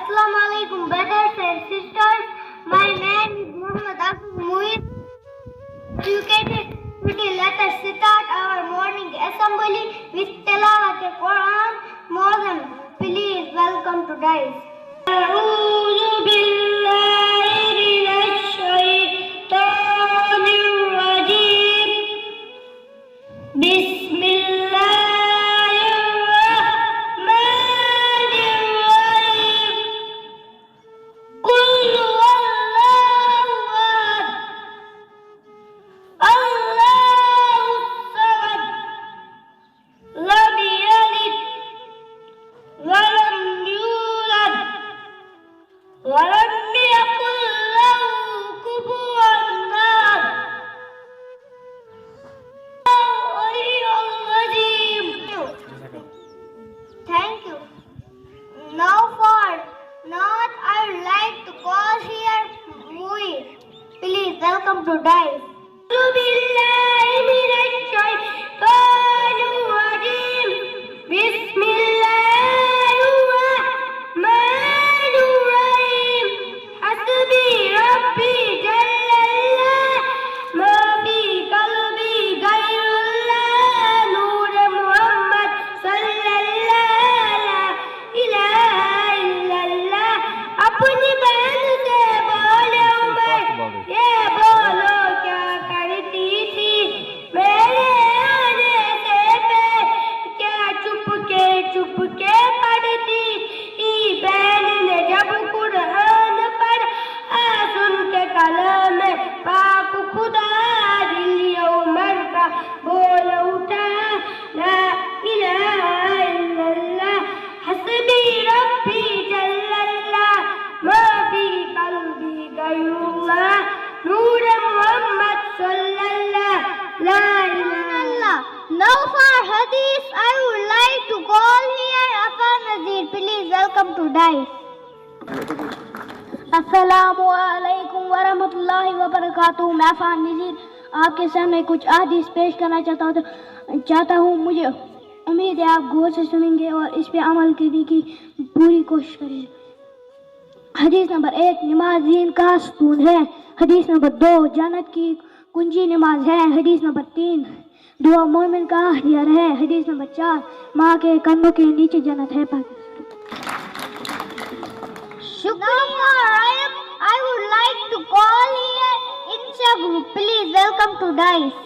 Assalamu alaikum, brothers and sisters. My name is Muhammad Aphs Muiz. Educated today, let us start our morning assembly with Tilawat Quran. More please welcome to Dice. أعوذ بالله من الشيطان الرجيم. بسم الله الرحمن الرحيم. قل هو الله أحد الله الصمد لم يلد ولم يولد ولم يكن له كفوا أحد. Thank you. Now for not I would like to call here Muir. Please welcome to Dice. أعوذ بالله من الشيطان الرجيم. بسم الله الرحمن الرحيم. حسبي ربي جل الله ما في قلبي غير الله نور محمد صلى الله لا إله إلا الله. अपनी बहन से बोले उमर ये बोलो क्या करती थी मेरे आने से पहले क्या चुप के पढ़ती ई बहन ने जब कुरान पढ़ा सुन के कलम पाक खुदा दिल उमर का बोल उठा ला इलाहा इल्लल्लाह हस्बी रब्बी जल्लल्लाह मा फी कल्बी गैरुल्लाह नूर मोहम्मद सल्लल्लाह ला इलाहा इल्लल्लाह. Now for hadith I would like to call here Afan Nazir. Please welcome to Dice. अस्सलामु अलैकुम वरहमतुल्लाहि वबरकातुहू. मैं अफान नज़ीर आपके सामने कुछ हदीस पेश करना चाहता हूँ. मुझे उम्मीद है आप गौर से सुनेंगे और इस पे अमल करने की पूरी कोशिश करेंगे. हदीस नंबर 1 नमाज दीन का सुतून है. हदीस नंबर 2 जन्नत की कुंजी नमाज है. हदीस नंबर 3 दुआ मोमिन का हथियार है. हदीस नंबर 4 माँ के कन्नों के नीचे जन्नत है. Shukriya. I would like to call here Insha Group. Please welcome to Dice.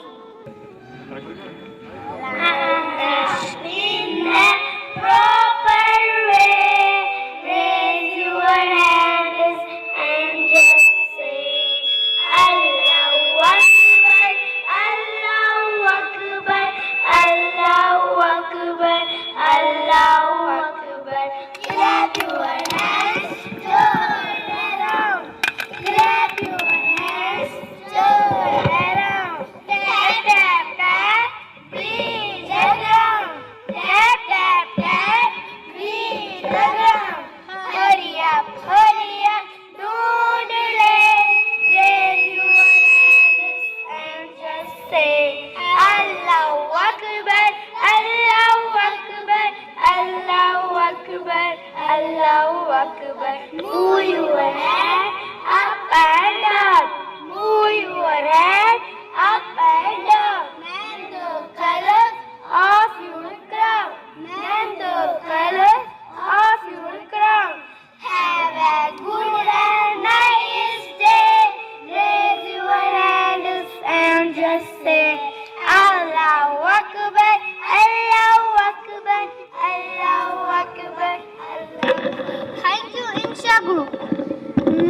In a proper way, raise your hands and just say Allahu Akbar, Allahu Akbar, Allahu Akbar, Allahu Akbar. Clap your hands, turn around. Clap your hands, turn around. Tap, tap, tap, beat the drum. Tap, tap, tap, beat the drum. Hurry up, don't delay. Raise your hands and just say Allahu Akbar, Allahu Akbar, Allahu Akbar, Allahu Akbar. Move your hand up and down. Move your hand up and down. Man the color of your crown. Man the color of your crown. Have a good and nice day. Raise your hands and just say Allahu Akbar, Allahu Akbar, Allahu Akbar, Allahu. Thank you, Insha Group.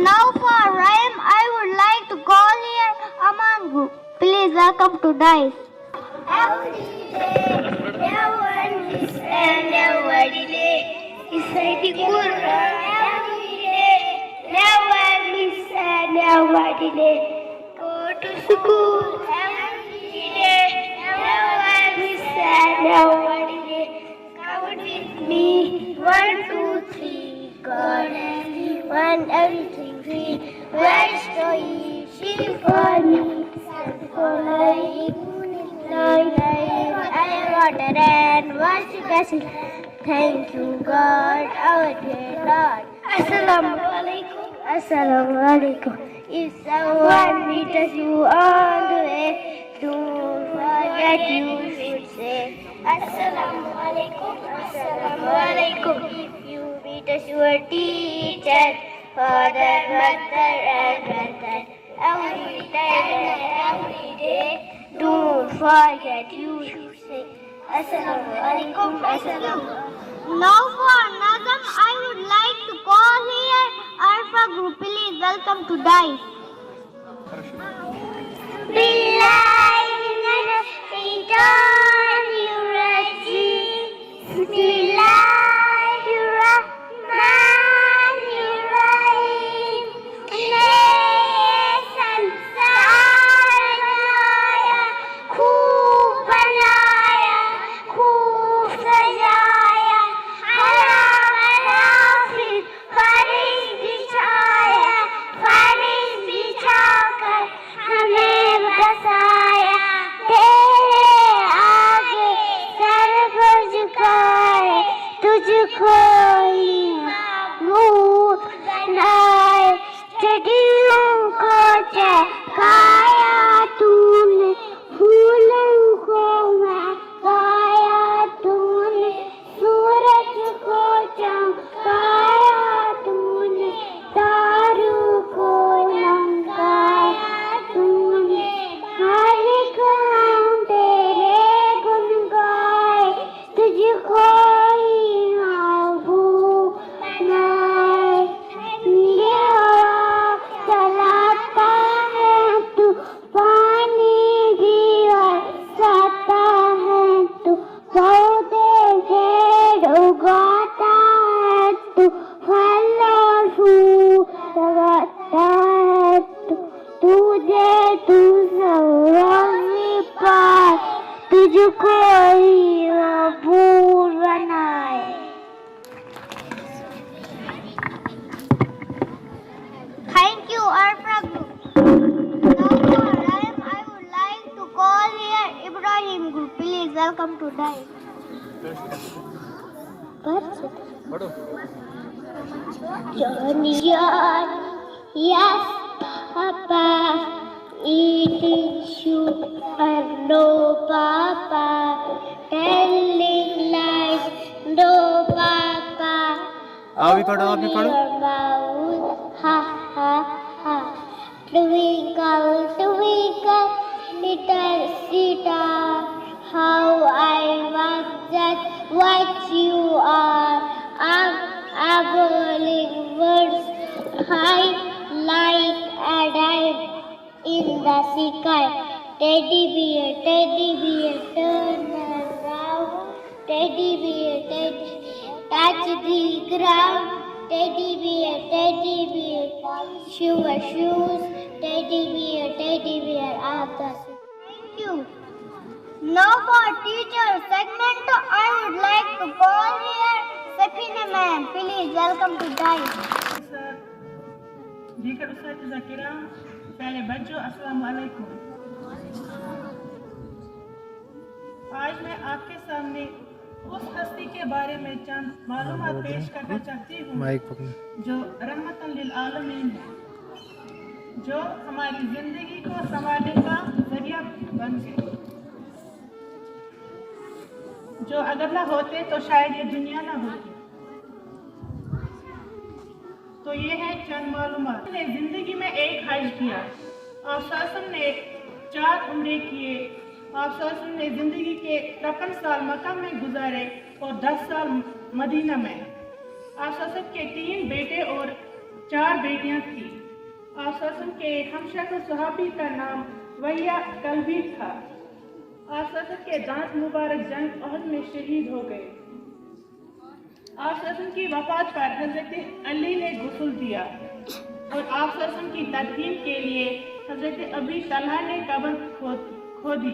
Now for rhyme, I would like to call here Aman Group. Please welcome to Dice. Every day, never miss and never delay. Recite the Quran every day, never miss and never delay. Go to school every day, never miss and never delay. Count with me, 1, 2, 3. God everyone, everything free. Where's to eat? She for me. For life, I water and wash the vessel. Thank you, God, our dear Lord. Assalamualaikum. Assalamualaikum. If someone meets you on the way, don't forget you should say Assalamualaikum. Assalamualaikum. If you meet your teacher, father, mother, and brother, every time and every day, don't forget you should say Assalamualaikum. Assalamualaikum. Now for Nazam, I would like to call here Alpha Group. Please welcome to Dice. Thank you, Alpha Group. Now for Rhyme, I would like to call here Ibrahim Group. Please welcome to Dice. Johnny, yes, Papa, eating sugar, no, Papa, telling lies, no, Papa. आप भी पढ़ो Ha ha ha. Twinkle, twinkle, little star, how I wonder what you are. Abling words high like a dime in the sky. Teddy bear, turn around. Teddy bear, touch the ground. Teddy bear, shoes. Teddy bear, up the sea. Thank you. Now for teacher segment, I would like to call here Safina ma'am. Please welcome to Dice. दीगर उस्ताद किराम, प्यारे बच्चों, अस्सलाम वालेकुम। आज मैं आपके सामने उस हस्ती के बारे में चंद मालूमात पेश करना चाहती हूँ जो रहमतन लिल आलमीन है, जो हमारी जिंदगी को संवारने का जरिया बन गए, जो अगर न होते तो शायद ये दुनिया न होती। तो ये है चंद मालूमात। ने जिंदगी में एक हज किया, आफस ने 4 उम्रे किए, आफस ने जिंदगी के 53 साल मक्का में गुजारे और 10 साल मदीना में। आफस के 3 बेटे और 4 बेटियां थी। आफस के हमशक्ल सहाबी का नाम वैया कल्बी था। आफस के दांत मुबारक जंग अहद में शहीद हो गए। आप की वफात पर हजरत अली ने गुस्ल दिया और आप की तदफीन के लिए हजरत अबी तलहा ने कब्र खोदी।